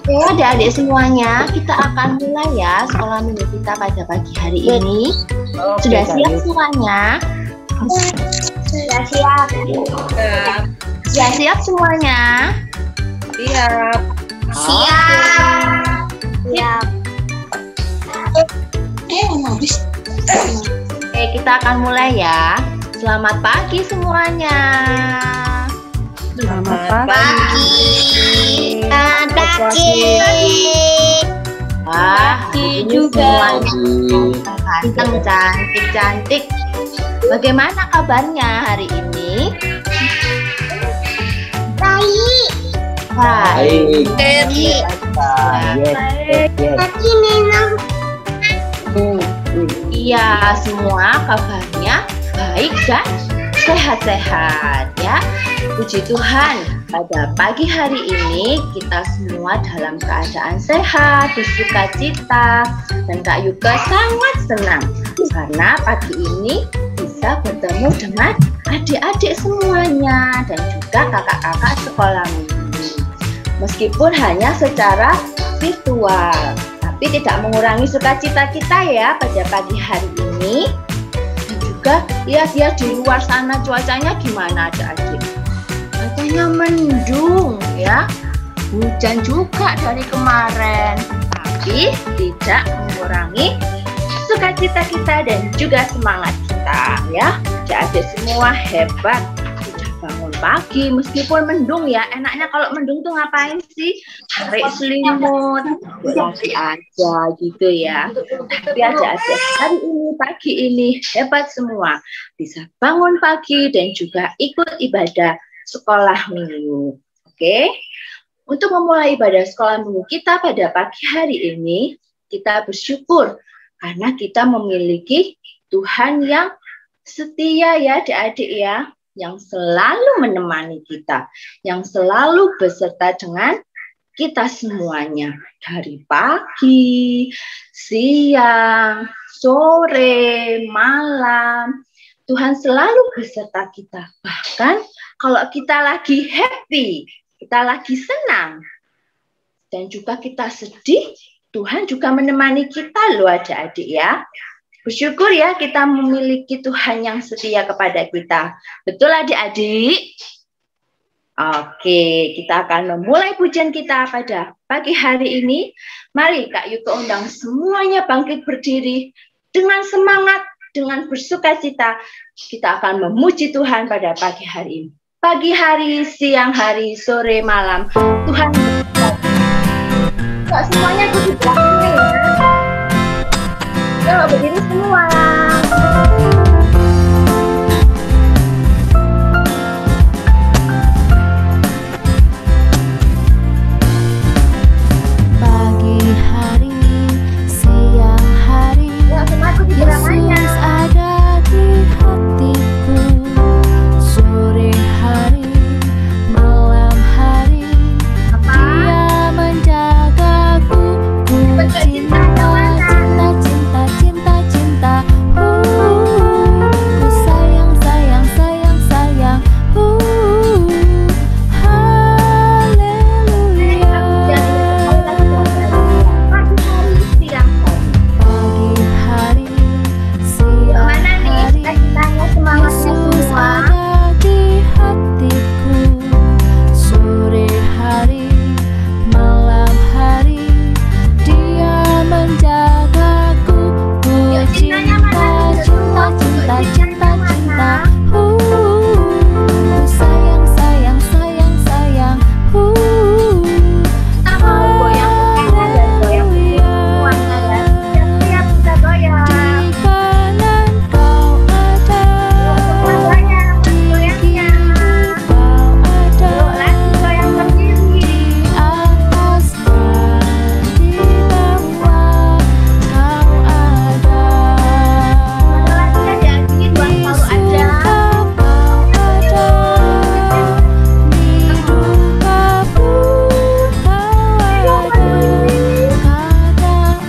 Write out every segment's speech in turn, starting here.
Oke, adik-adik semuanya, kita akan mulai ya sekolah minggu kita pada pagi hari ini. Sudah siap semuanya? Sudah siap. Sudah siap semuanya? Siap. Siap. Siap. Oke, kita akan mulai ya. Selamat pagi semuanya. Selamat pagi. Selamat pagi. Pagi juga. Ganteng, cantik-cantik. Bagaimana kabarnya hari ini? Baik. Baik. Lagi minum. Iya, semua kabarnya baik dan sehat-sehat ya. Puji Tuhan, pada pagi hari ini kita semua dalam keadaan sehat, bersuka cita, dan Kak Yuka sangat senang karena pagi ini bisa bertemu dengan adik-adik semuanya dan juga kakak-kakak sekolah minggu. Meskipun hanya secara virtual, tapi tidak mengurangi sukacita kita ya pada pagi hari ini. Dan juga ya di luar sana cuacanya gimana adik-adik? Katanya mendung ya, hujan juga dari kemarin, tapi tidak mengurangi sukacita kita dan juga semangat kita ya. Adik-adik semua hebat, sudah bangun pagi meskipun mendung ya. Enaknya kalau mendung tuh ngapain sih? Tarik selimut, lari aja gitu ya. Tapi adik-adik hari ini, pagi ini hebat semua, bisa bangun pagi dan juga ikut ibadah sekolah minggu. Oke, untuk memulai ibadah sekolah minggu kita pada pagi hari ini, kita bersyukur karena kita memiliki Tuhan yang setia ya adik-adik ya, yang selalu menemani kita, yang selalu beserta dengan kita semuanya dari pagi, siang, sore, malam. Tuhan selalu beserta kita. Bahkan kalau kita lagi happy, kita lagi senang, dan juga kita sedih, Tuhan juga menemani kita loh adik-adik ya. Bersyukur ya kita memiliki Tuhan yang setia kepada kita. Betul adik-adik? Oke, kita akan memulai pujian kita pada pagi hari ini. Mari Kak Yuka undang semuanya bangkit berdiri dengan semangat, dengan bersukacita. Kita akan memuji Tuhan pada pagi hari ini. Pagi hari, siang hari, sore, malam. Tuhan berkati. Kok semuanya duduk di belakangnya ya? Yuk berdiri semua. Pagi hari, siang hari, Yesus ada di hatiku. Sore hari, malam hari, Dia menjagaku. Ku cinta, cinta, cinta, cinta, cinta. Ku sayang, sayang, sayang, sayang. Haleluya. Pagi hari, siang hari, Yesus ada di hatiku. Sore hari, malam hari, Dia menjagaku. Ku cinta, cinta, cinta, cinta, cinta. Ku sayang, sayang, sayang, sayang. Di kanan kau ada, di kiri kau ada, di atas dan di bawah kau ada. Di surga kau ada, di duka pun kau ada. Kadang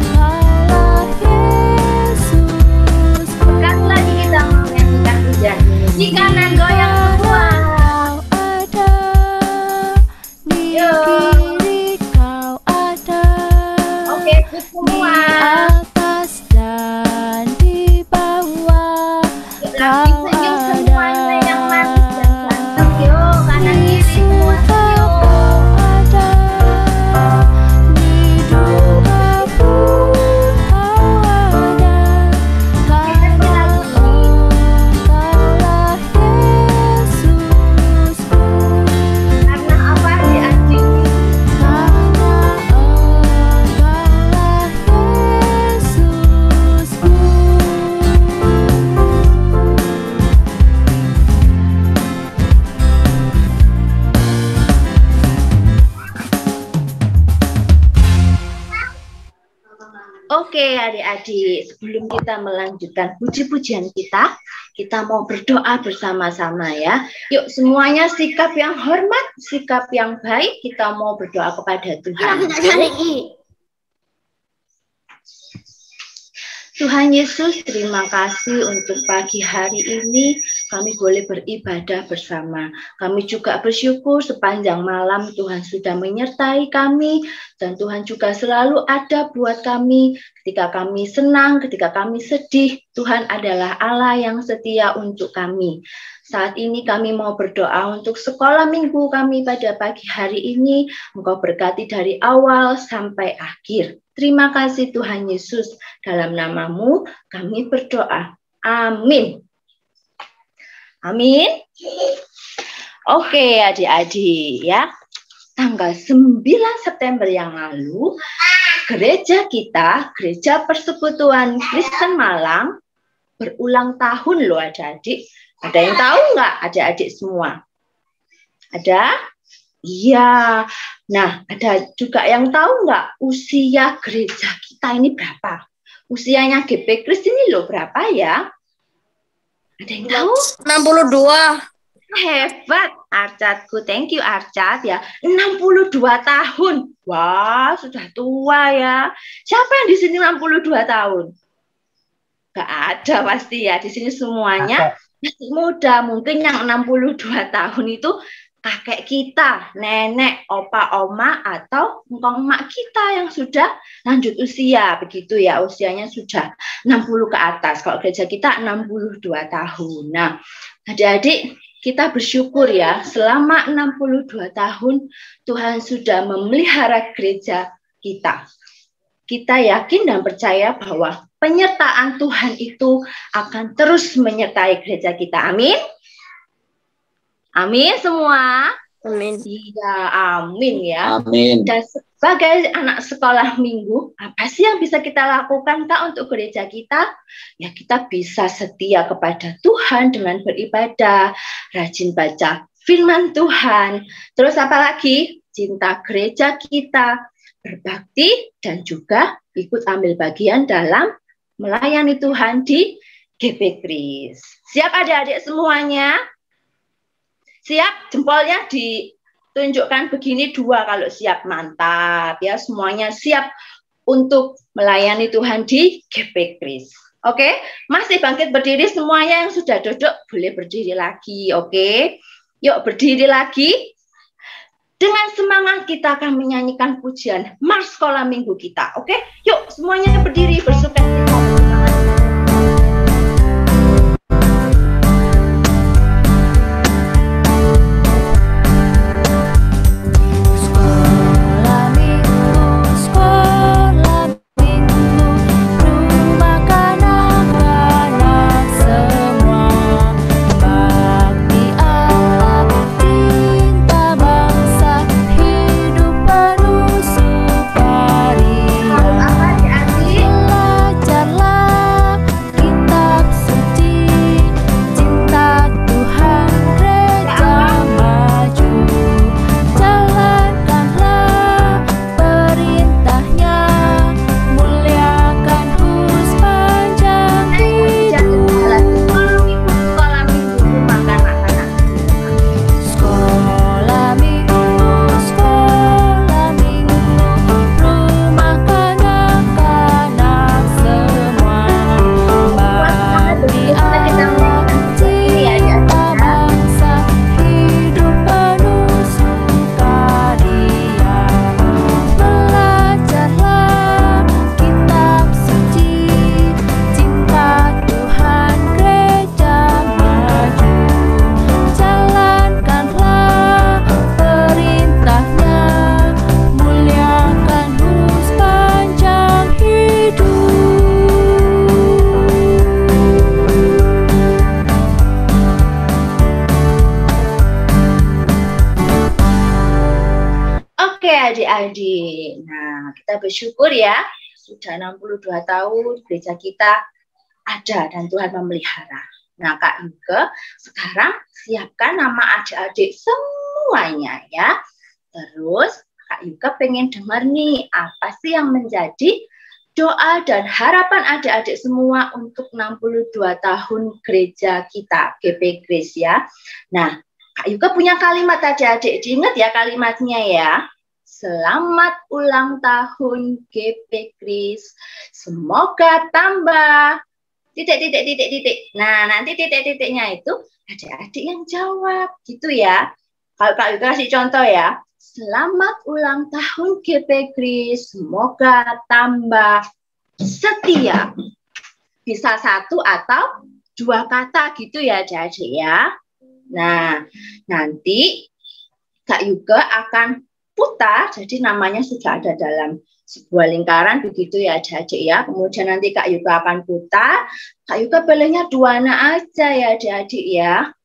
engkaulah Yesus. Di kanan goyang semua. Kau ada, di kiri Oke adik-adik, sebelum kita melanjutkan puji-pujian kita mau berdoa bersama-sama ya. Yuk semuanya sikap yang hormat, sikap yang baik, kita mau berdoa kepada Tuhan. Tuhan Yesus, terima kasih untuk pagi hari ini kami boleh beribadah bersama. Kami juga bersyukur sepanjang malam Tuhan sudah menyertai kami dan Tuhan juga selalu ada buat kami ketika kami senang, ketika kami sedih. Tuhan adalah Allah yang setia untuk kami. Saat ini kami mau berdoa untuk sekolah minggu kami pada pagi hari ini. Engkau berkati dari awal sampai akhir. Terima kasih Tuhan Yesus. Dalam nama-Mu kami berdoa. Amin. Amin. Oke adik-adik ya. Tanggal 9 September yang lalu, gereja kita, Gereja Persekutuan Kristen Malang, berulang tahun loh adik-adik. Ada yang tahu nggak adik-adik semua? Ada? Iya. Nah, ada juga yang tahu nggak usia gereja kita ini berapa? Usianya GP Kris ini loh berapa ya? Ada yang tahu? 62. Hebat, Arcatku. Thank you, Arcat ya. 62 tahun. Wah, sudah tua ya. Siapa yang di sini 62 tahun? Gak ada pasti ya. Di sini semuanya masih muda. Mungkin yang 62 tahun itu kakek kita, nenek, opa, oma, atau engkong emak kita yang sudah lanjut usia. Begitu ya, usianya sudah 60 ke atas. Kalau gereja kita 62 tahun. Nah, adik-adik, kita bersyukur ya, selama 62 tahun Tuhan sudah memelihara gereja kita. Kita yakin dan percaya bahwa penyertaan Tuhan itu akan terus menyertai gereja kita. Amin. Amin semua. Amin. Iya, amin ya. Amin. Dan sebagai anak sekolah minggu, apa sih yang bisa kita lakukan Kak untuk gereja kita? Ya kita bisa setia kepada Tuhan dengan beribadah, rajin baca firman Tuhan. Terus apa lagi? Cinta gereja kita, berbakti, dan juga ikut ambil bagian dalam melayani Tuhan di GP Kris. Siap adik-adik semuanya? Siap, jempolnya ditunjukkan begini 2 kalau siap. Mantap ya, semuanya siap untuk melayani Tuhan di GP Kris. Oke, masih bangkit berdiri semuanya, yang sudah duduk boleh berdiri lagi. Oke, yuk berdiri lagi. Dengan semangat kita akan menyanyikan pujian Mars Sekolah Minggu kita. Oke, yuk semuanya berdiri bersukacita. Adik-adik, nah kita bersyukur ya, sudah 62 tahun gereja kita ada dan Tuhan memelihara. Nah Kak Yuke, sekarang siapkan nama adik-adik semuanya ya. Terus Kak Yuke pengen dengar nih, apa sih yang menjadi doa dan harapan adik-adik semua untuk 62 tahun gereja kita, GP Grace ya. Nah, Kak Yuka punya kalimat adik-adik, diingat ya kalimatnya ya. Selamat ulang tahun GP Grace, semoga tambah titik. Nah, nanti titik-titiknya itu adik-adik yang jawab, gitu ya. Kalau Kak Yuka kasih contoh ya. Selamat ulang tahun GP Grace, semoga tambah setia. Bisa satu atau dua kata gitu ya adik-adik ya. Nah, nanti Kak Yuga akan putar, jadi namanya sudah ada dalam sebuah lingkaran begitu ya adik-adik ya. Kemudian nanti Kak Yuga akan putar, Kak Yuga pilihnya dua anak aja ya adik-adik ya.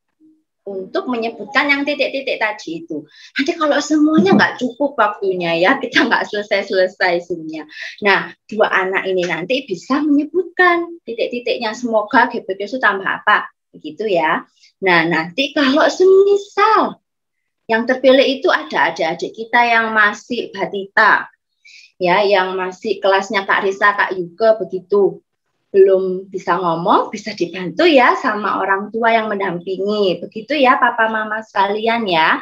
Untuk menyebutkan yang titik-titik tadi itu. Nanti kalau semuanya nggak cukup waktunya ya, kita nggak selesai-selesai semuanya. Nah, dua anak ini nanti bisa menyebutkan titik-titiknya, semoga GPK itu tambah apa, begitu ya. Nah, nanti kalau semisal yang terpilih itu ada adik-adik kita yang masih batita, ya, yang masih kelasnya Kak Risa, Kak Yuga, begitu. Belum bisa ngomong, bisa dibantu ya sama orang tua yang mendampingi. Begitu ya papa mama sekalian ya.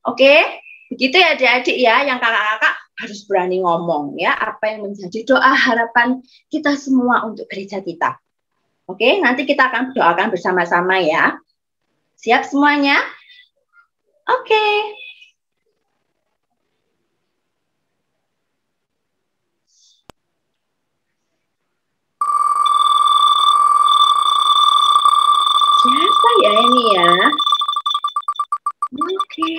Oke, begitu ya adik-adik ya, yang kakak-kakak harus berani ngomong ya, apa yang menjadi doa harapan kita semua untuk gereja kita. Oke, nanti kita akan doakan bersama-sama ya. Siap semuanya? Oke. Siapa ya ini ya? Oke,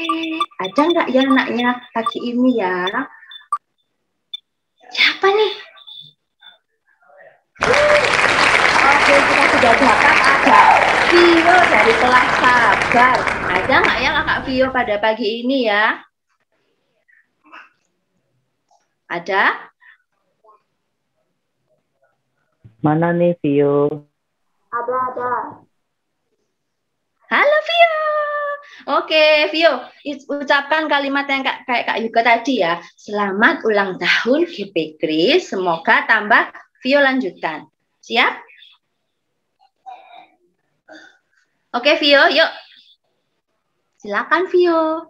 ada nggak ya anaknya pagi ini ya? Siapa nih? Oke, kita sudah dapat ada Vio dari kelas Sabar. Ada nggak ya kakak Vio pada pagi ini ya? Ada? Mana nih Vio? Ada. Halo Vio. Oke, Vio, ucapkan kalimat yang kayak Kak Yuga tadi ya. Selamat ulang tahun GP Grace, semoga tambah. Vio lanjutkan. Siap? Oke, Vio, yuk. Silakan Vio.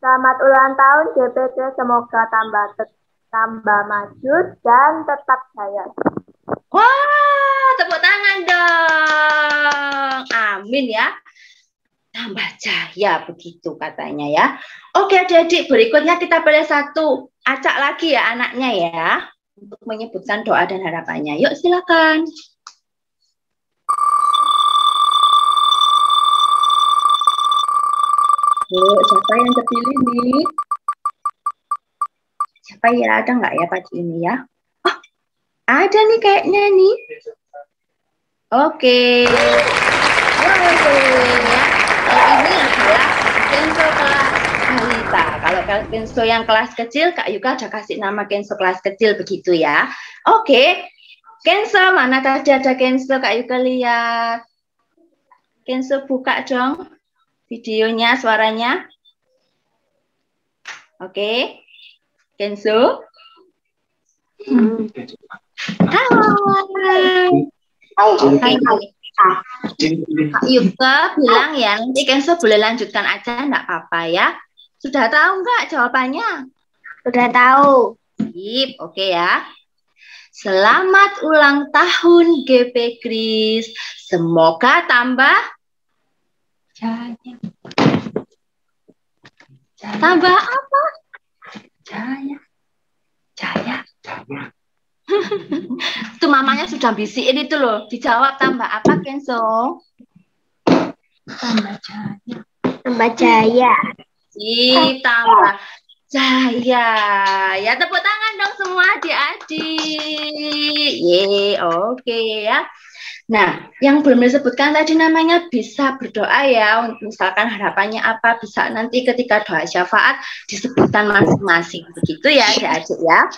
Selamat ulang tahun GPK, semoga tambah maju dan tetap jaya. Wah, tepuk tangan dong. Amin ya. Tambah jaya begitu katanya ya. Oke adik-adik, berikutnya kita pilih satu. Acak lagi ya anaknya ya. Untuk menyebutkan doa dan harapannya. Yuk silakan. Yuk, siapa yang terpilih nih? Siapa ya? Ada nggak ya pagi ini ya? Oh, ada nih kayaknya nih. Oke. Oke ya. Ini adalah Kenzo kelas balita. Kalau Kenzo yang kelas kecil, Kak Yuka udah kasih nama Kenzo kelas kecil begitu ya. Oke. Kenzo, mana tadi ada Kenzo? Kak Yuka lihat. Kenzo buka dong videonya, suaranya. Oke. Kenzo. Halo. Hai. Kak Yuka bilang ya, nanti Kenzo boleh lanjutkan aja, enggak apa-apa ya. Sudah tahu nggak jawabannya? Sudah tahu. Sip, oke ya. Selamat ulang tahun GP Grace. Semoga tambah Jaya. tambah apa? Jaya. Itu mamanya sudah bisikin itu loh. Dijawab tambah apa Kenzo? Tambah jaya. Tambah jaya. Tambah jaya. Ya tepuk tangan dong semua adik-adik. Oke ya. Nah, yang belum disebutkan tadi namanya bisa berdoa ya. Misalkan harapannya apa, bisa nanti ketika doa syafaat disebutkan masing-masing. Begitu ya adik-adik ya.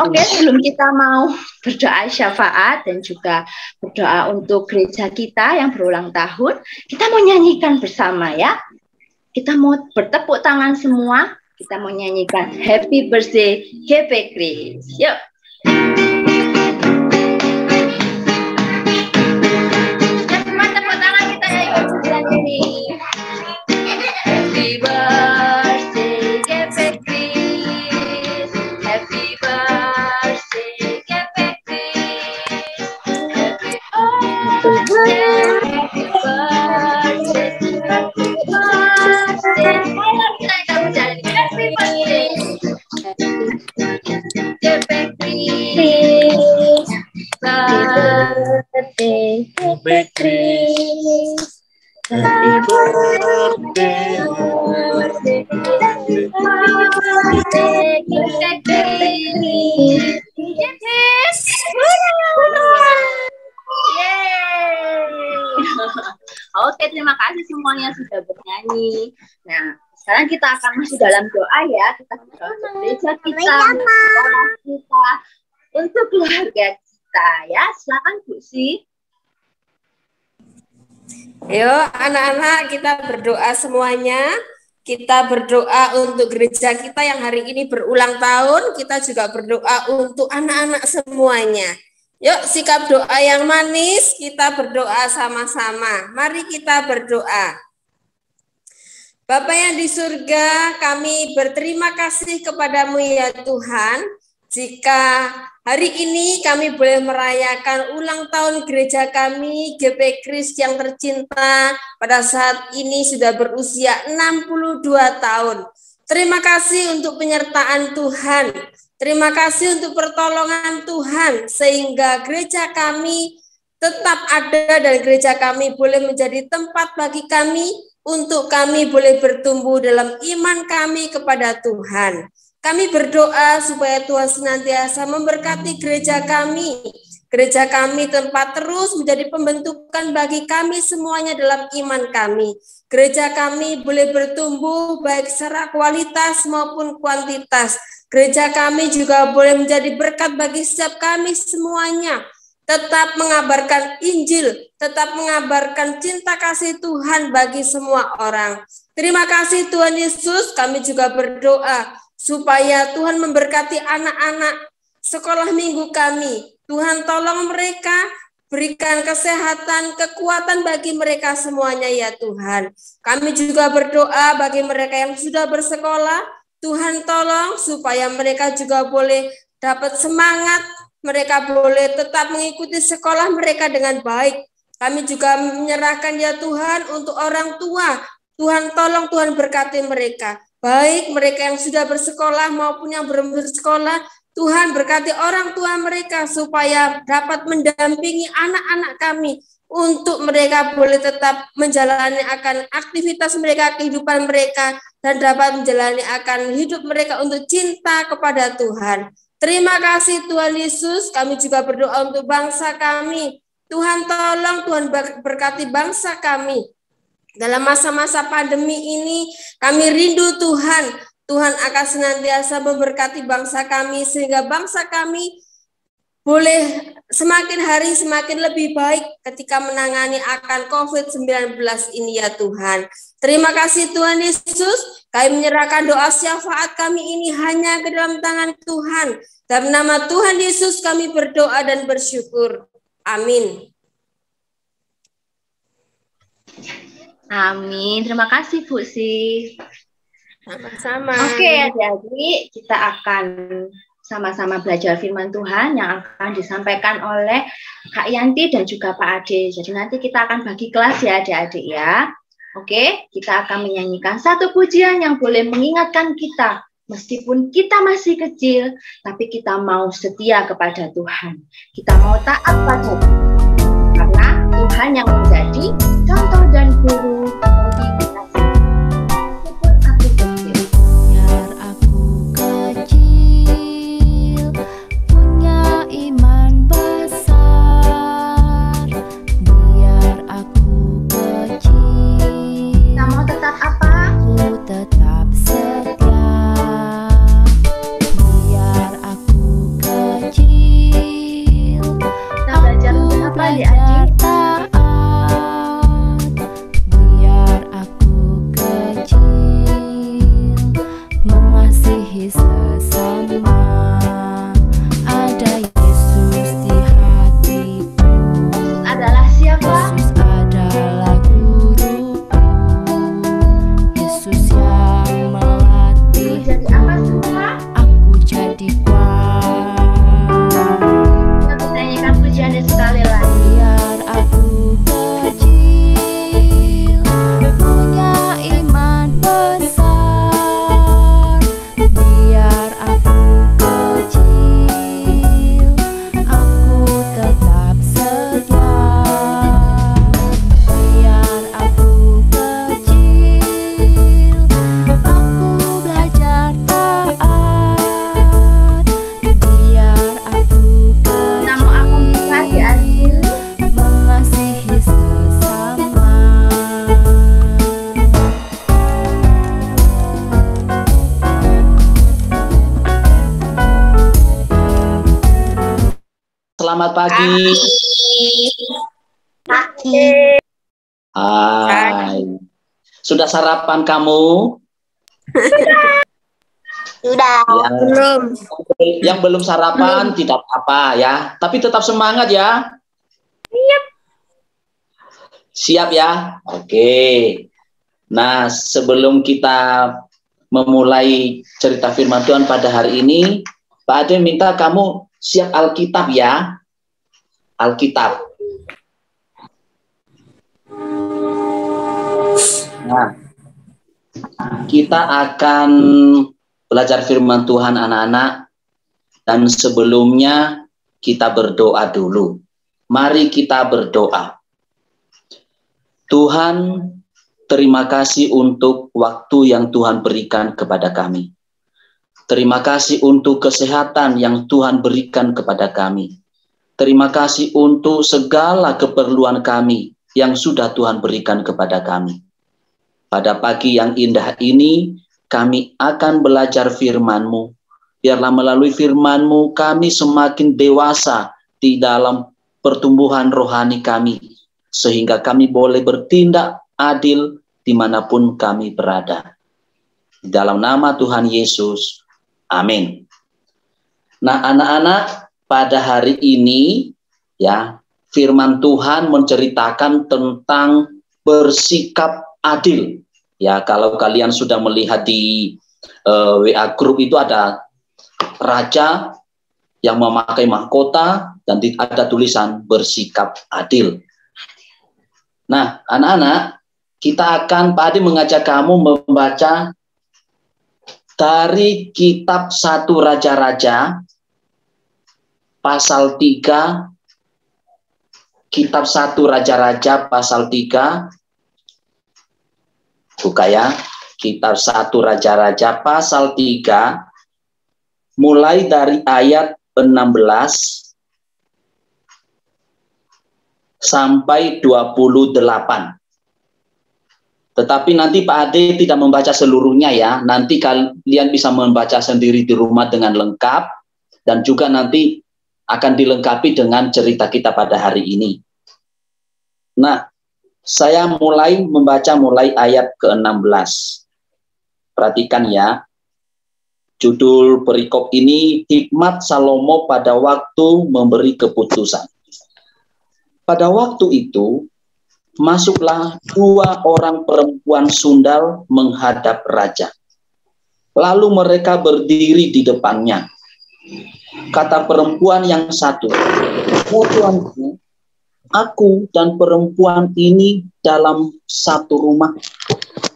Oke, sebelum kita mau berdoa syafaat dan juga berdoa untuk gereja kita yang berulang tahun, kita mau nyanyikan bersama ya. Kita mau bertepuk tangan semua, kita mau nyanyikan Happy Birthday GP Grace. Yuk. Teman tepuk tangan kita ya ikut pujian ini. Happy birthday, Gepe Chris. Happy birthday, Gepe Chris. Happy birthday, happy birthday, happy birthday. Ayo kita pujian ini. Happy birthday, Gepe Chris. Birthday, Gepe Chris. Happy birthday. Oke, terima kasih semuanya sudah bernyanyi. Nah, sekarang kita akan masuk dalam doa ya. Kita berdoa untuk gereja kita, untuk sekolah kita, untuk keluarga kita ya. Silakan Bu Si. Ayo anak-anak kita berdoa semuanya. Kita berdoa untuk gereja kita yang hari ini berulang tahun. Kita juga berdoa untuk anak-anak semuanya. Yuk sikap doa yang manis. Kita berdoa sama-sama. Mari kita berdoa. Bapa yang di surga, kami berterima kasih kepadamu ya Tuhan. Jika hari ini kami boleh merayakan ulang tahun gereja kami, GP Kris yang tercinta, pada saat ini sudah berusia 62 tahun. Terima kasih untuk penyertaan Tuhan. Terima kasih untuk pertolongan Tuhan, sehingga gereja kami tetap ada dan gereja kami boleh menjadi tempat bagi kami, untuk kami boleh bertumbuh dalam iman kami kepada Tuhan. Kami berdoa supaya Tuhan senantiasa memberkati gereja kami. Gereja kami tempat terus menjadi pembentukan bagi kami semuanya dalam iman kami. Gereja kami boleh bertumbuh baik secara kualitas maupun kuantitas. Gereja kami juga boleh menjadi berkat bagi setiap kami semuanya. Tetap mengabarkan Injil, tetap mengabarkan cinta kasih Tuhan bagi semua orang. Terima kasih Tuhan Yesus, kami juga berdoa supaya Tuhan memberkati anak-anak sekolah minggu kami. Tuhan tolong mereka, berikan kesehatan, kekuatan bagi mereka semuanya ya Tuhan. Kami juga berdoa bagi mereka yang sudah bersekolah, Tuhan tolong supaya mereka juga boleh dapat semangat, mereka boleh tetap mengikuti sekolah mereka dengan baik. Kami juga menyerahkan ya Tuhan untuk orang tua. Tuhan tolong, Tuhan berkati mereka. Baik mereka yang sudah bersekolah maupun yang belum bersekolah, Tuhan berkati orang tua mereka supaya dapat mendampingi anak-anak kami untuk mereka boleh tetap menjalani akan aktivitas mereka, kehidupan mereka, dan dapat menjalani akan hidup mereka untuk cinta kepada Tuhan. Terima kasih Tuhan Yesus, kami juga berdoa untuk bangsa kami. Tuhan tolong, Tuhan berkati bangsa kami. Dalam masa-masa pandemi ini, kami rindu Tuhan. Tuhan akan senantiasa memberkati bangsa kami, sehingga bangsa kami boleh semakin hari semakin lebih baik ketika menangani akan COVID-19 ini ya Tuhan. Terima kasih Tuhan Yesus, kami menyerahkan doa syafaat kami ini hanya ke dalam tangan Tuhan. Dalam nama Tuhan Yesus kami berdoa dan bersyukur. Amin. Amin. Terima kasih Bu Si. Sama-sama. Oke, adik-adik, kita akan sama-sama belajar firman Tuhan yang akan disampaikan oleh Kak Yanti dan juga Pak Ade. Jadi nanti kita akan bagi kelas ya adik-adik ya. Oke, kita akan menyanyikan satu pujian yang boleh mengingatkan kita. Meskipun kita masih kecil, tapi kita mau setia kepada Tuhan. Kita mau taat pada Tuhan. Karena Tuhan yang menjadi contoh dan guru bagi kita semua. Meskipun aku kecil. Biar aku kecil, punya iman besar. Biar aku kecil, Kita mau tetap apa? aku tetap setia. Biar aku kecil, Kita belajar untuk apa belajar adik-adik? taat. Selamat pagi. Hai. Sudah sarapan kamu? Sudah. Ya. Belum. Yang belum sarapan tidak apa-apa ya, tapi tetap semangat ya. Siap ya? Oke. Nah, sebelum kita memulai cerita firman Tuhan pada hari ini, Pak Ade minta kamu siap Alkitab ya. Alkitab. Nah, kita akan belajar firman Tuhan anak-anak, dan sebelumnya kita berdoa dulu. Mari kita berdoa. Tuhan, terima kasih untuk waktu yang Tuhan berikan kepada kami. Terima kasih untuk kesehatan yang Tuhan berikan kepada kami. Terima kasih untuk segala keperluan kami yang sudah Tuhan berikan kepada kami. Pada pagi yang indah ini, kami akan belajar firman-Mu. Biarlah melalui firman-Mu kami semakin dewasa di dalam pertumbuhan rohani kami, sehingga kami boleh bertindak adil dimanapun kami berada. Dalam nama Tuhan Yesus, amin. Nah, anak-anak, pada hari ini, ya, firman Tuhan menceritakan tentang bersikap adil. Ya, kalau kalian sudah melihat di WA Group itu ada raja yang memakai mahkota dan ada tulisan bersikap adil. Nah, anak-anak, kita akan, Pak Adi mengajak kamu membaca dari kitab 1 Raja-Raja, pasal 3, kitab 1 Raja-Raja, pasal 3, buka ya, kitab 1 Raja-Raja, pasal 3, mulai dari ayat 16, sampai 28. Tetapi nanti Pak Ade tidak membaca seluruhnya ya. Nanti kalian bisa membaca sendiri di rumah dengan lengkap. Dan juga nanti akan dilengkapi dengan cerita kita pada hari ini. Nah, saya membaca mulai ayat ke-16. Perhatikan ya. Judul perikop ini, Hikmat Salomo pada waktu memberi keputusan. Pada waktu itu, masuklah 2 orang perempuan sundal menghadap raja. Lalu mereka berdiri di depannya. Kata perempuan yang satu, "Oh Tuanku, aku dan perempuan ini dalam satu rumah.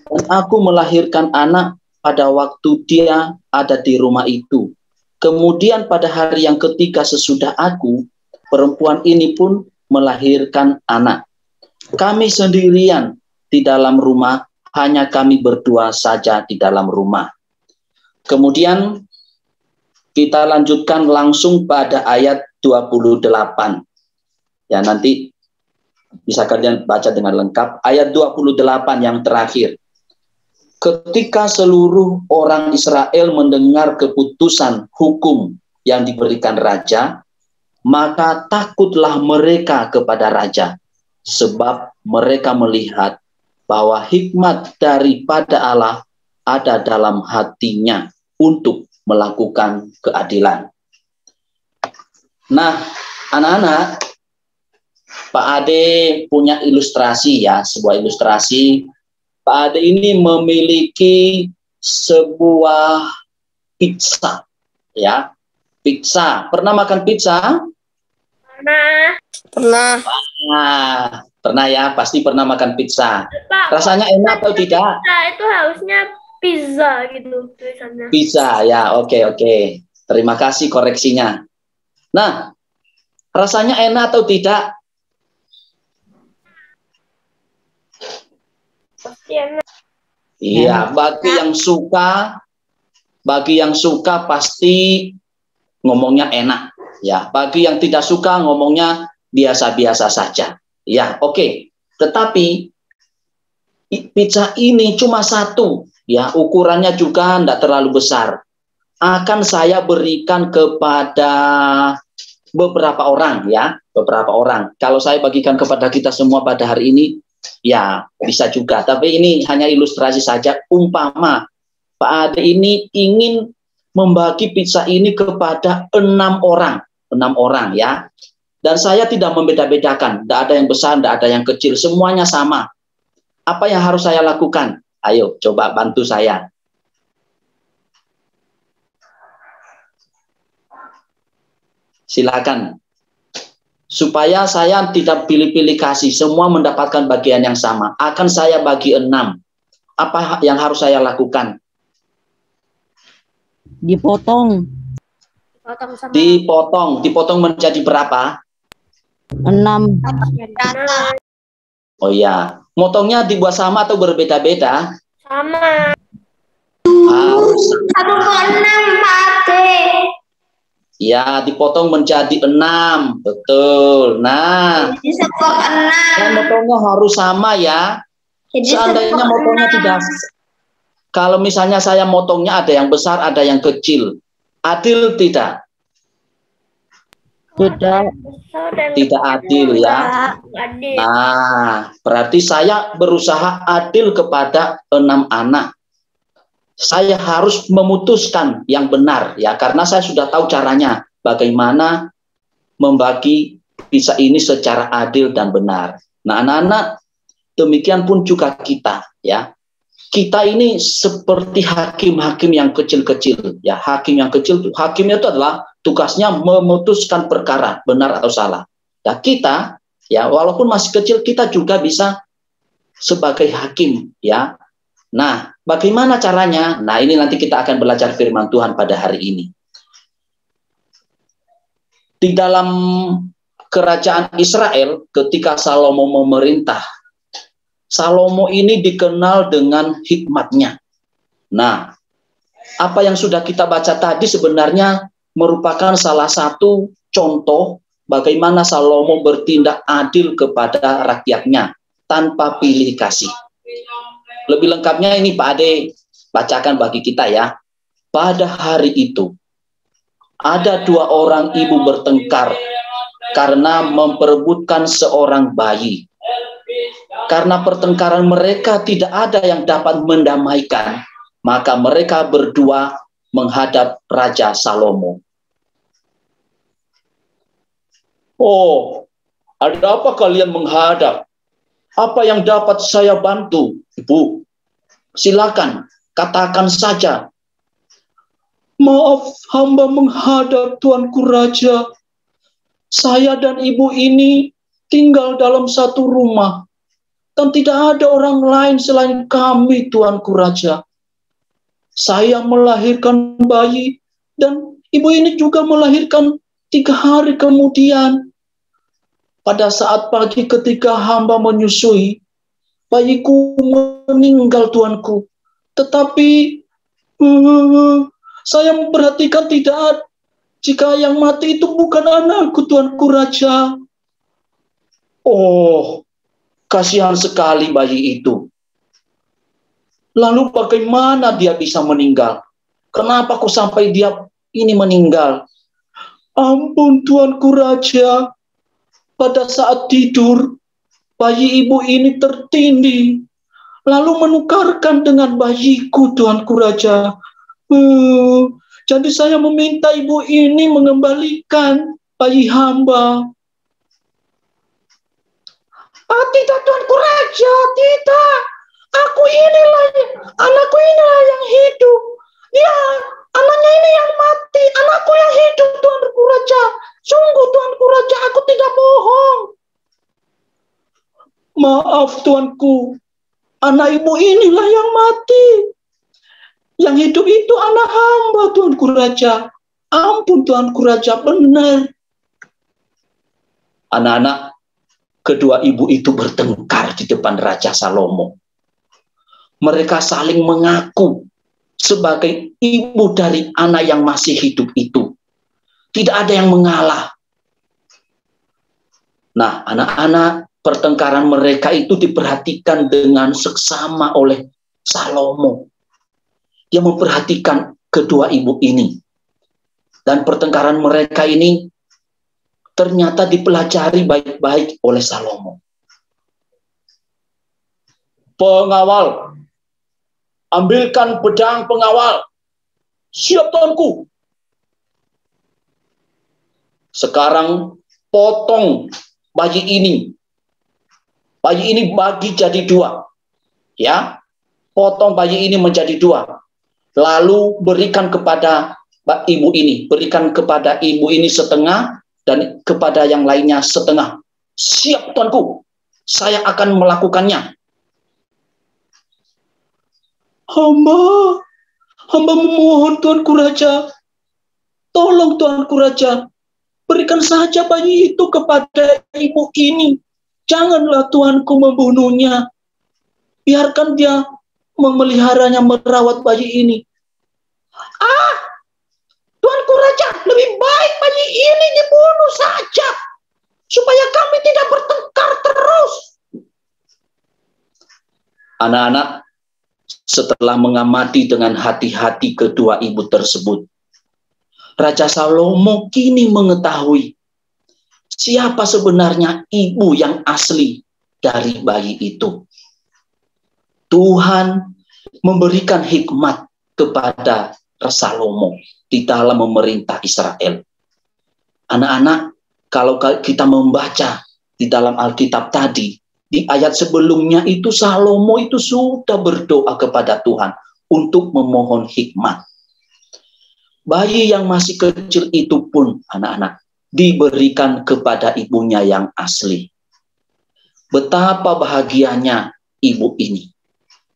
Dan aku melahirkan anak pada waktu dia ada di rumah itu. Kemudian pada hari yang ketiga sesudah aku, perempuan ini pun melahirkan anak. Kami sendirian di dalam rumah, hanya kami berdua saja di dalam rumah." Kemudian kita lanjutkan langsung pada ayat 28. Ya, nanti bisa kalian baca dengan lengkap. Ayat 28 yang terakhir. Ketika seluruh orang Israel mendengar keputusan hukum yang diberikan raja, maka takutlah mereka kepada raja, sebab mereka melihat bahwa hikmat daripada Allah ada dalam hatinya untuk melakukan keadilan. Nah, anak-anak, Pak Ade punya ilustrasi ya, sebuah ilustrasi. Pak Ade ini memiliki sebuah pizza, ya. Pizza. Pernah makan pizza? Pernah. Pernah ya, pasti pernah makan pizza. Pak, rasanya enak atau tidak? Pizza itu harusnya pizza gitu tulisannya. Pizza ya, oke. Terima kasih koreksinya. Nah, rasanya enak atau tidak? Pasti enak. Iya, bagi yang suka pasti ngomongnya enak. Ya, bagi yang tidak suka ngomongnya biasa-biasa saja. Ya, oke. Tetapi pizza ini cuma satu, ya, ukurannya juga tidak terlalu besar. Akan saya berikan kepada beberapa orang ya, beberapa orang. Kalau saya bagikan kepada kita semua pada hari ini, ya bisa juga. Tapi ini hanya ilustrasi saja. Umpama Pak Ade ini ingin membagi pizza ini kepada 6 orang, 6 orang ya. Dan saya tidak membeda-bedakan, tidak ada yang besar, tidak ada yang kecil, semuanya sama. Apa yang harus saya lakukan? Ayo, coba bantu saya. Silakan. Supaya saya tidak pilih-pilih kasih, semua mendapatkan bagian yang sama. Akan saya bagi 6. Apa yang harus saya lakukan? Dipotong. Dipotong menjadi berapa? 6. Oh ya, motongnya dibuat sama atau berbeda-beda? Sama. Harus 1/6, Pak Ade. ya, dipotong menjadi 6, betul. Nah, kan motongnya harus sama ya. Seandainya motongnya tidak, kalau misalnya saya motongnya ada yang besar, ada yang kecil, adil tidak? Tidak adil ya. Nah, berarti saya berusaha adil kepada 6 anak. Saya harus memutuskan yang benar ya, karena saya sudah tahu caranya bagaimana membagi pizza ini secara adil dan benar. Nah, anak-anak, demikian pun juga kita ya. Kita ini seperti hakim-hakim yang kecil-kecil ya. Hakimnya itu adalah tugasnya memutuskan perkara benar atau salah. Nah, kita ya, walaupun masih kecil, kita juga bisa sebagai hakim ya. Nah, bagaimana caranya? Nah, ini nanti kita akan belajar firman Tuhan pada hari ini. Di dalam kerajaan Israel ketika Salomo memerintah, Salomo ini dikenal dengan hikmatnya. Nah, apa yang sudah kita baca tadi sebenarnya merupakan salah satu contoh bagaimana Salomo bertindak adil kepada rakyatnya tanpa pilih kasih. Lebih lengkapnya ini Pak Ade bacakan bagi kita ya. Pada hari itu, ada 2 orang ibu bertengkar karena memperebutkan seorang bayi. Karena pertengkaran mereka tidak ada yang dapat mendamaikan, maka mereka berdua menghadap Raja Salomo. Oh, ada apa kalian menghadap? Apa yang dapat saya bantu, Ibu? Silakan, katakan saja. Maaf, hamba menghadap Tuanku Raja. Saya dan ibu ini tinggal dalam satu rumah, dan tidak ada orang lain selain kami, Tuanku Raja. Saya melahirkan bayi, dan ibu ini juga melahirkan 3 hari kemudian. Pada saat pagi ketika hamba menyusui, bayiku meninggal, Tuanku. Tetapi saya memperhatikan tidak, jika yang mati itu bukan anakku, Tuanku Raja. Oh, kasihan sekali bayi itu. Lalu bagaimana dia bisa meninggal? Kenapa kok sampai dia ini meninggal? Ampun, Tuanku Raja. Pada saat tidur, bayi ibu ini tertindih, lalu menukarkan dengan bayiku, Tuanku Raja. Jadi saya meminta ibu ini mengembalikan bayi hamba. Ah, tidak, Tuanku Raja, tidak. Anakku inilah yang hidup. Ya, anaknya ini yang mati. Anakku yang hidup, Tuanku Raja. Sungguh, Tuanku Raja, aku tidak bohong. Maaf, Tuanku. Anak ibu inilah yang mati. Yang hidup itu anak hamba, Tuanku Raja. Ampun, Tuanku Raja, benar. Anak-anak, kedua ibu itu bertengkar di depan Raja Salomo. Mereka saling mengaku sebagai ibu dari anak yang masih hidup itu. Tidak ada yang mengalah. Nah, anak-anak, pertengkaran mereka itu diperhatikan dengan seksama oleh Salomo. Dia memperhatikan kedua ibu ini. Dan pertengkaran mereka ini ternyata dipelajari baik-baik oleh Salomo. Pengawal, ambilkan pedang pengawal. Siap tuanku. Sekarang potong bayi ini. Bayi ini bagi jadi dua. Ya, potong bayi ini menjadi dua. Lalu berikan kepada ibu ini. Berikan kepada ibu ini setengah dan kepada yang lainnya setengah. Siap tuanku. Saya akan melakukannya. Hamba memohon Tuanku Raja, tolong Tuanku Raja, berikan saja bayi itu kepada ibu ini. Janganlah Tuanku membunuhnya. Biarkan dia memeliharanya, merawat bayi ini. Tuanku Raja, lebih baik bayi ini dibunuh saja, supaya kami tidak bertengkar terus. Anak-anak, setelah mengamati dengan hati-hati kedua ibu tersebut, Raja Salomo kini mengetahui siapa sebenarnya ibu yang asli dari bayi itu. Tuhan memberikan hikmat kepada Salomo di dalam memerintah Israel. Anak-anak, kalau kita membaca di dalam Alkitab tadi, di ayat sebelumnya itu Salomo itu sudah berdoa kepada Tuhan untuk memohon hikmat. Bayi yang masih kecil itu pun, anak-anak, diberikan kepada ibunya yang asli. Betapa bahagianya ibu ini.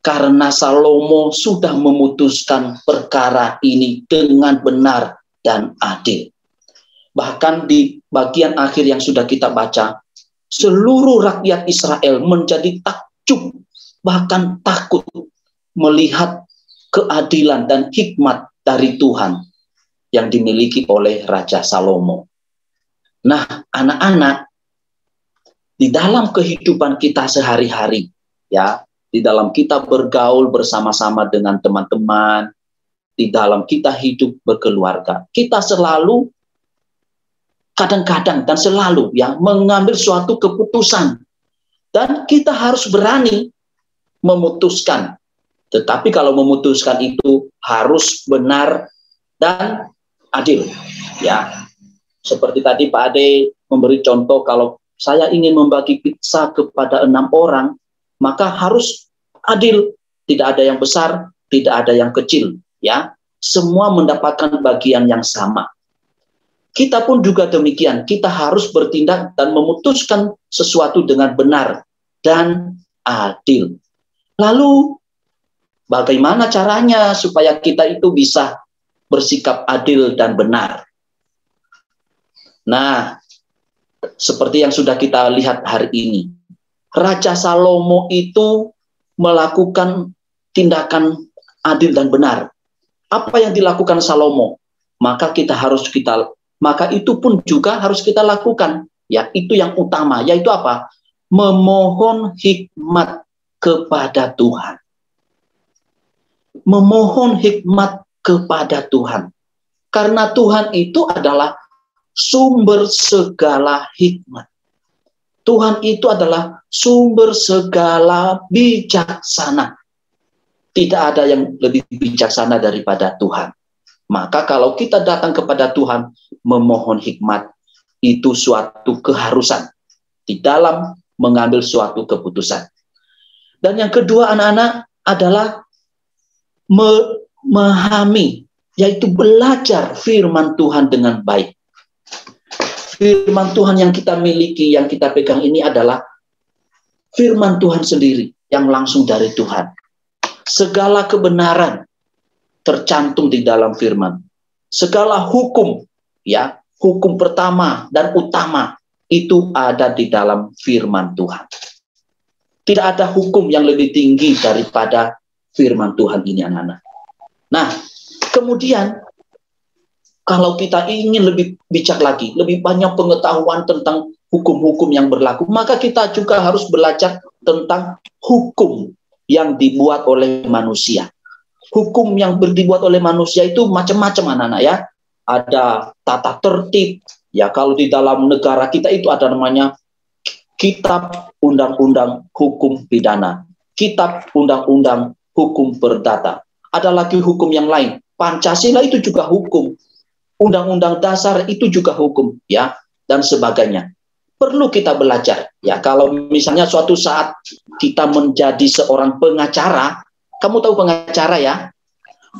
Karena Salomo sudah memutuskan perkara ini dengan benar dan adil. Bahkan di bagian akhir yang sudah kita baca, seluruh rakyat Israel menjadi takjub, bahkan takut melihat keadilan dan hikmat dari Tuhan yang dimiliki oleh Raja Salomo. Nah, anak-anak, di dalam kehidupan kita sehari-hari, ya, di dalam kita bergaul bersama-sama dengan teman-teman, di dalam kita hidup berkeluarga, kita selalu kadang-kadang dan selalu ya mengambil suatu keputusan, dan kita harus berani memutuskan. Tetapi kalau memutuskan itu harus benar dan adil, ya. Seperti tadi Pak Ade memberi contoh, kalau saya ingin membagi pizza kepada 6 orang, maka harus adil. Tidak ada yang besar, tidak ada yang kecil, ya. Semua mendapatkan bagian yang sama. Kita pun juga demikian, kita harus bertindak dan memutuskan sesuatu dengan benar dan adil. Lalu, bagaimana caranya supaya kita itu bisa bersikap adil dan benar? Nah, seperti yang sudah kita lihat hari ini, Raja Salomo itu melakukan tindakan adil dan benar. Apa yang dilakukan Salomo? Maka itu pun juga harus kita lakukan. Ya, itu yang utama, yaitu apa? Memohon hikmat kepada Tuhan. Memohon hikmat kepada Tuhan. Karena Tuhan itu adalah sumber segala hikmat. Tuhan itu adalah sumber segala bijaksana. Tidak ada yang lebih bijaksana daripada Tuhan. Maka kalau kita datang kepada Tuhan memohon hikmat, itu suatu keharusan di dalam mengambil suatu keputusan. Dan yang kedua, anak-anak, adalah memahami, yaitu belajar firman Tuhan dengan baik. Firman Tuhan yang kita miliki, yang kita pegang ini adalah firman Tuhan sendiri, yang langsung dari Tuhan. Segala kebenaran tercantum di dalam firman. Segala hukum, ya, hukum pertama dan utama itu ada di dalam firman Tuhan. Tidak ada hukum yang lebih tinggi daripada firman Tuhan ini, anak-anak. Nah, kemudian kalau kita ingin lebih bijak lagi, lebih banyak pengetahuan tentang hukum-hukum yang berlaku, maka kita juga harus belajar tentang hukum yang dibuat oleh manusia. Hukum yang dibuat oleh manusia itu macam-macam, anak-anak, ya. Ada tata tertib, Ya, kalau di dalam negara kita itu ada namanya Kitab Undang-Undang Hukum Pidana, Kitab Undang-Undang Hukum Perdata. Ada lagi hukum yang lain. Pancasila itu juga hukum. Undang-Undang Dasar itu juga hukum, ya, dan sebagainya. Perlu kita belajar. Ya, kalau misalnya suatu saat kita menjadi seorang pengacara, kamu tahu pengacara ya?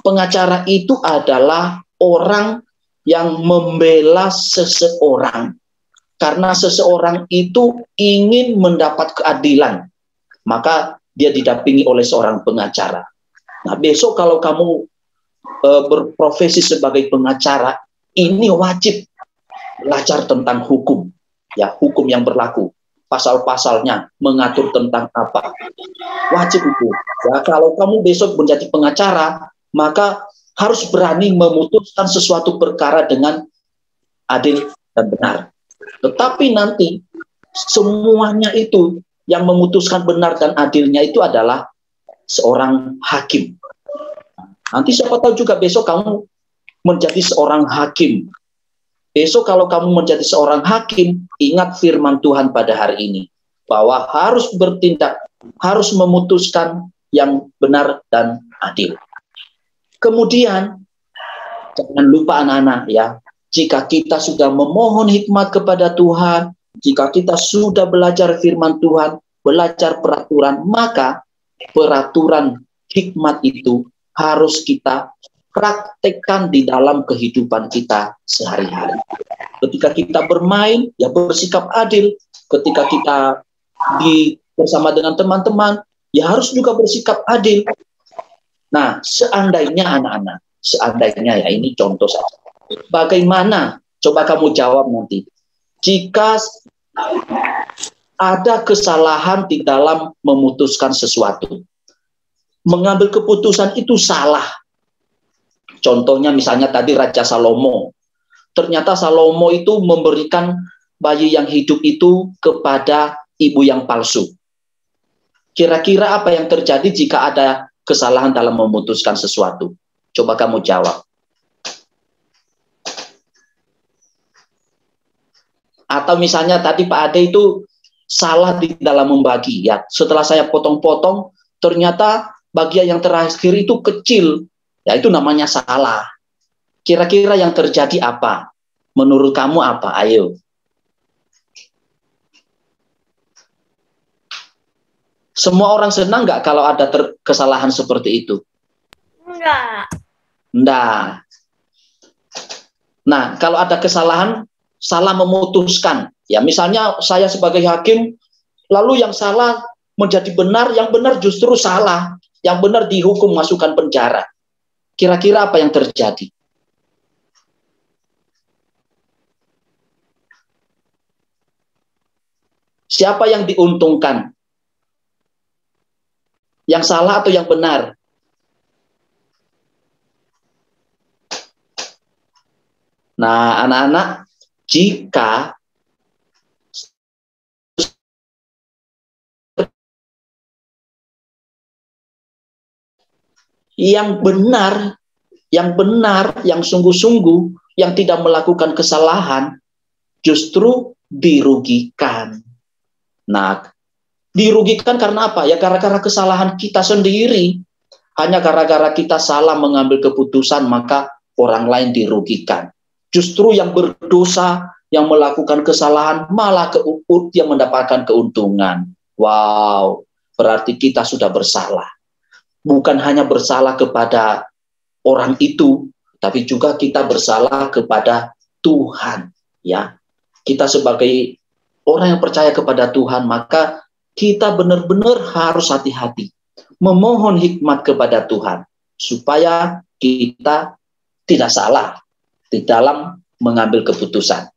Pengacara itu adalah orang yang membela seseorang. Karena seseorang itu ingin mendapat keadilan, maka dia didampingi oleh seorang pengacara. Nah, besok kalau kamu berprofesi sebagai pengacara, ini wajib belajar tentang hukum, ya, hukum yang berlaku, pasal-pasalnya mengatur tentang apa. Wajib itu. Ya, kalau kamu besok menjadi pengacara, maka harus berani memutuskan sesuatu perkara dengan adil dan benar. Tetapi nanti semuanya itu yang memutuskan benar dan adilnya itu adalah seorang hakim. Nanti siapa tahu juga besok kamu menjadi seorang hakim. Besok kalau kamu menjadi seorang hakim, ingat firman Tuhan pada hari ini. Bahwa harus bertindak, harus memutuskan yang benar dan adil. Kemudian, jangan lupa anak-anak ya, jika kita sudah memohon hikmat kepada Tuhan, jika kita sudah belajar firman Tuhan, belajar peraturan, maka peraturan hikmat itu harus kita praktekkan di dalam kehidupan kita sehari-hari. Ketika kita bermain, ya bersikap adil. Ketika kita bersama dengan teman-teman, ya harus juga bersikap adil. Nah, seandainya anak-anak, seandainya ya, ini contoh saja. Bagaimana? Coba kamu jawab nanti. Jika ada kesalahan di dalam memutuskan sesuatu, mengambil keputusan itu salah. Contohnya misalnya tadi Raja Salomo. Ternyata Salomo itu memberikan bayi yang hidup itu kepada ibu yang palsu. Kira-kira apa yang terjadi jika ada kesalahan dalam memutuskan sesuatu? Coba kamu jawab. Atau misalnya tadi Pak Ade itu salah di dalam membagi. Ya, setelah saya potong-potong, ternyata bagian yang terakhir itu kecil. Ya, itu namanya salah. Kira-kira yang terjadi apa? Menurut kamu apa? Ayo. Semua orang senang nggak kalau ada kesalahan seperti itu? Enggak. Enggak. Nah, kalau ada kesalahan, salah memutuskan. Ya, misalnya saya sebagai hakim, lalu yang salah menjadi benar, yang benar justru salah. Yang benar dihukum masukkan penjara. Kira-kira apa yang terjadi? Siapa yang diuntungkan? Yang salah atau yang benar? Nah, anak-anak, jika yang benar, yang sungguh-sungguh, yang tidak melakukan kesalahan, justru dirugikan. Nah, dirugikan karena apa? Ya gara-gara kesalahan kita sendiri. Hanya gara-gara kita salah mengambil keputusan, maka orang lain dirugikan. Justru yang berdosa, yang melakukan kesalahan, malah dia mendapatkan keuntungan. Wow, berarti kita sudah bersalah. Bukan hanya bersalah kepada orang itu, tapi juga kita bersalah kepada Tuhan. Ya, kita sebagai orang yang percaya kepada Tuhan, maka kita benar-benar harus hati-hati memohon hikmat kepada Tuhan supaya kita tidak salah di dalam mengambil keputusan.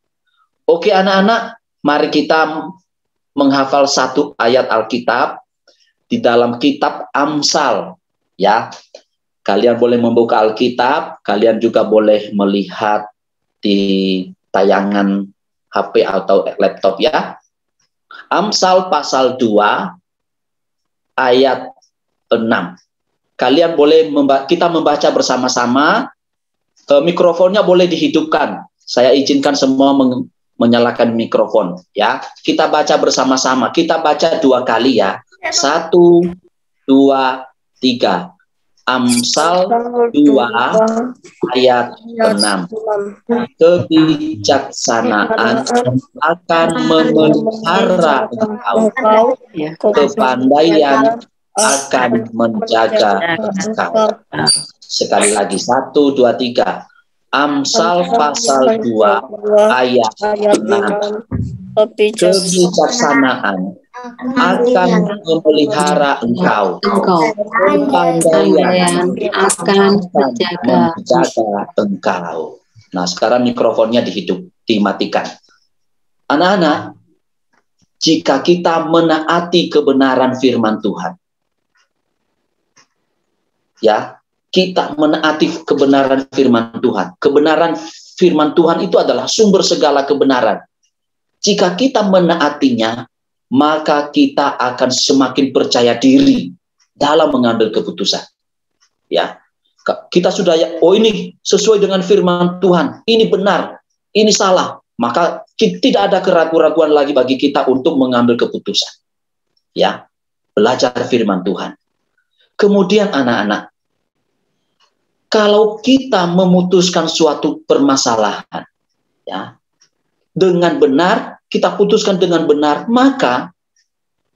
Oke anak-anak, mari kita menghafal satu ayat Alkitab di dalam kitab Amsal. Ya, kalian boleh membuka Alkitab, kalian juga boleh melihat di tayangan HP atau laptop ya. Amsal pasal 2 ayat 6. Kalian boleh kita membaca bersama-sama. Mikrofonnya boleh dihidupkan Saya izinkan semua menyalakan mikrofon ya. Kita baca bersama-sama. Kita baca 2 kali ya. 1, 2, 3. Amsal 2 ayat 6. Kebijaksanaan akan memelihara engkau, kepandaian akan menjaga engkau. Sekali lagi 1, 2, 3. Amsal pasal 2 ayat 6. Kebijaksanaan akan memelihara engkau, kepandaian akan menjaga engkau. Nah, sekarang mikrofonnya dimatikan. Anak-anak, jika kita menaati kebenaran firman Tuhan, ya, kita menaati kebenaran firman Tuhan. Kebenaran firman Tuhan itu adalah sumber segala kebenaran. Jika kita menaatinya, maka kita akan semakin percaya diri dalam mengambil keputusan. Ya, kita sudah ini sesuai dengan firman Tuhan, ini benar, ini salah, maka tidak ada keraguan-raguan lagi bagi kita untuk mengambil keputusan. Ya, belajar firman Tuhan. Kemudian anak-anak, kalau kita memutuskan suatu permasalahan, ya, dengan benar, kita putuskan dengan benar, maka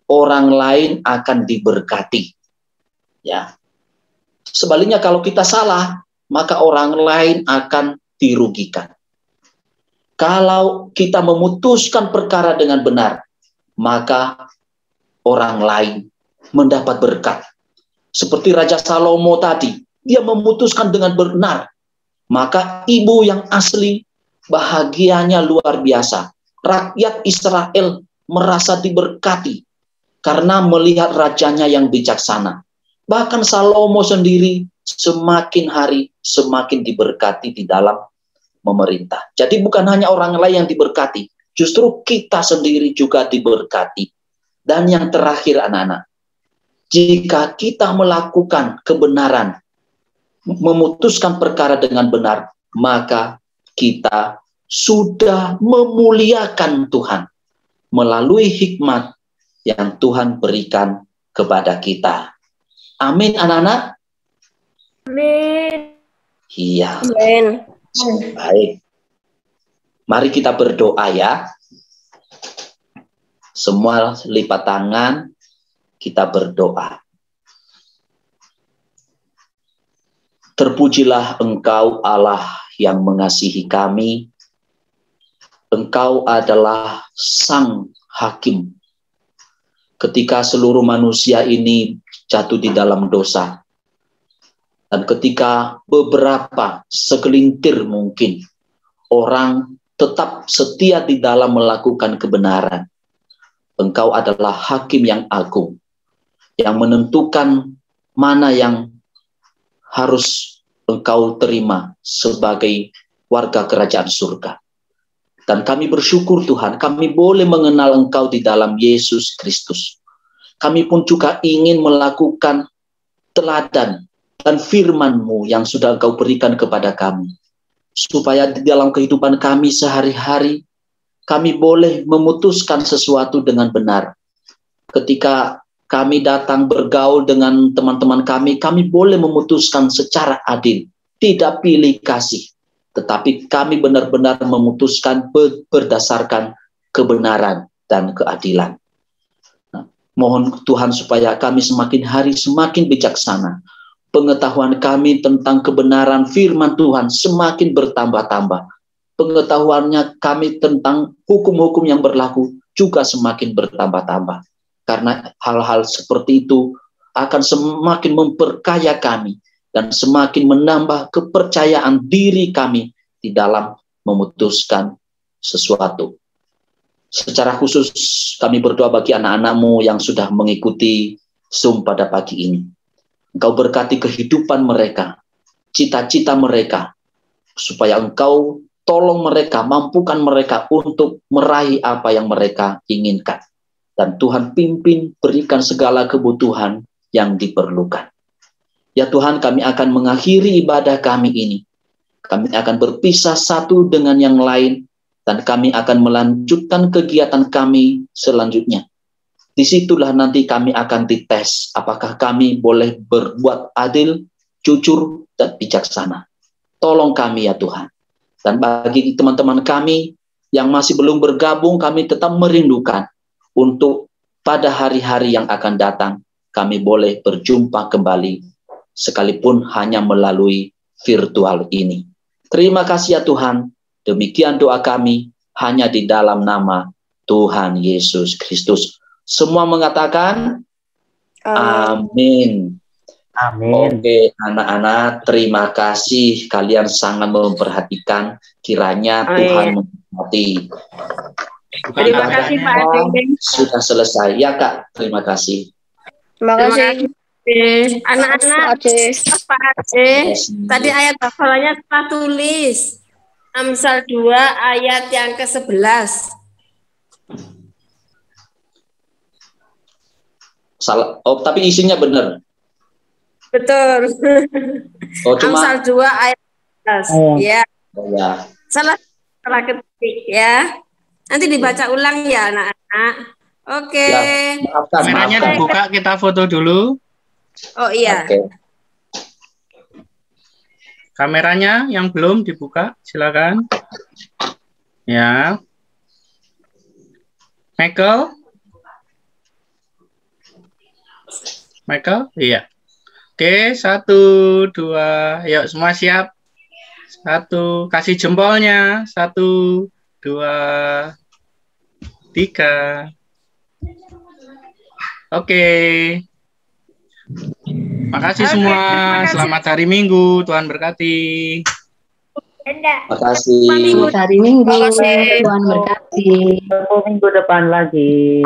orang lain akan diberkati. Ya. Sebaliknya kalau kita salah, maka orang lain akan dirugikan. Kalau kita memutuskan perkara dengan benar, maka orang lain mendapat berkat. Seperti Raja Salomo tadi, dia memutuskan dengan benar, maka ibu yang asli bahagianya luar biasa. Rakyat Israel merasa diberkati karena melihat rajanya yang bijaksana. Bahkan Salomo sendiri semakin hari semakin diberkati di dalam memerintah. Jadi bukan hanya orang lain yang diberkati, justru kita sendiri juga diberkati. Dan yang terakhir anak-anak, jika kita melakukan kebenaran, memutuskan perkara dengan benar, maka kita sudah memuliakan Tuhan melalui hikmat yang Tuhan berikan kepada kita. Amin, anak-anak. Amin. Iya. Amin. Baik. Mari kita berdoa ya. Semua lipat tangan, kita berdoa. Terpujilah Engkau Allah yang mengasihi kami. Engkau adalah Sang Hakim. Ketika seluruh manusia ini jatuh di dalam dosa, dan ketika beberapa segelintir mungkin orang tetap setia di dalam melakukan kebenaran, Engkau adalah Hakim yang agung, yang menentukan mana yang harus Engkau terima sebagai warga kerajaan surga. Dan kami bersyukur Tuhan, kami boleh mengenal Engkau di dalam Yesus Kristus. Kami pun juga ingin melakukan teladan dan firman-Mu yang sudah Engkau berikan kepada kami. Supaya di dalam kehidupan kami sehari-hari, kami boleh memutuskan sesuatu dengan benar. Ketika kami datang bergaul dengan teman-teman kami boleh memutuskan secara adil, tidak pilih kasih, tetapi kami benar-benar memutuskan berdasarkan kebenaran dan keadilan. Nah, mohon Tuhan supaya kami semakin hari semakin bijaksana. Pengetahuan kami tentang kebenaran firman Tuhan semakin bertambah-tambah. Pengetahuannya kami tentang hukum-hukum yang berlaku juga semakin bertambah-tambah. Karena hal-hal seperti itu akan semakin memperkaya kami dan semakin menambah kepercayaan diri kami di dalam memutuskan sesuatu. Secara khusus kami berdoa bagi anak-anak-Mu yang sudah mengikuti Zoom pada pagi ini. Engkau berkati kehidupan mereka, cita-cita mereka, supaya Engkau tolong mereka, mampukan mereka untuk meraih apa yang mereka inginkan. Dan Tuhan pimpin, berikan segala kebutuhan yang diperlukan. Ya Tuhan, kami akan mengakhiri ibadah kami ini Kami akan berpisah satu dengan yang lain, dan kami akan melanjutkan kegiatan kami selanjutnya. Disitulah nanti kami akan dites apakah kami boleh berbuat adil, jujur, dan bijaksana. Tolong kami ya Tuhan. Dan bagi teman-teman kami yang masih belum bergabung, kami tetap merindukan untuk pada hari-hari yang akan datang, kami boleh berjumpa kembali, sekalipun hanya melalui virtual ini. Terima kasih ya Tuhan. Demikian doa kami hanya di dalam nama Tuhan Yesus Kristus. Semua mengatakan amin. Amin. Oke, anak-anak, terima kasih kalian sangat memperhatikan. Kiranya Tuhan memberkati. Terima kasih Pak Ade. Sudah selesai ya Kak. Terima kasih. Terima kasih. Anak-anak, Pak Ade, tadi ayat hafalannya telah tulis. Amsal 2 ayat yang ke-11. Salah. Oh, tapi isinya benar. Betul. Oh, cuma Amsal 2 ayat 11. Ya. Oh, ya. Salah ketik ya. Nanti dibaca ulang ya anak-anak. Oke. Ya, maafkan, Kameranya maafkan. dibuka, kita foto dulu. Oh iya. Oke. Kameranya yang belum dibuka, silakan. Ya. Michael? Iya. Oke, 1, 2, yuk semua siap. 1, kasih jempolnya. 1, 2, 3. Oke. Makasih semua. Selamat hari Minggu. Tuhan berkati. Makasih. Hari Minggu, Tuhan berkati. Minggu depan lagi.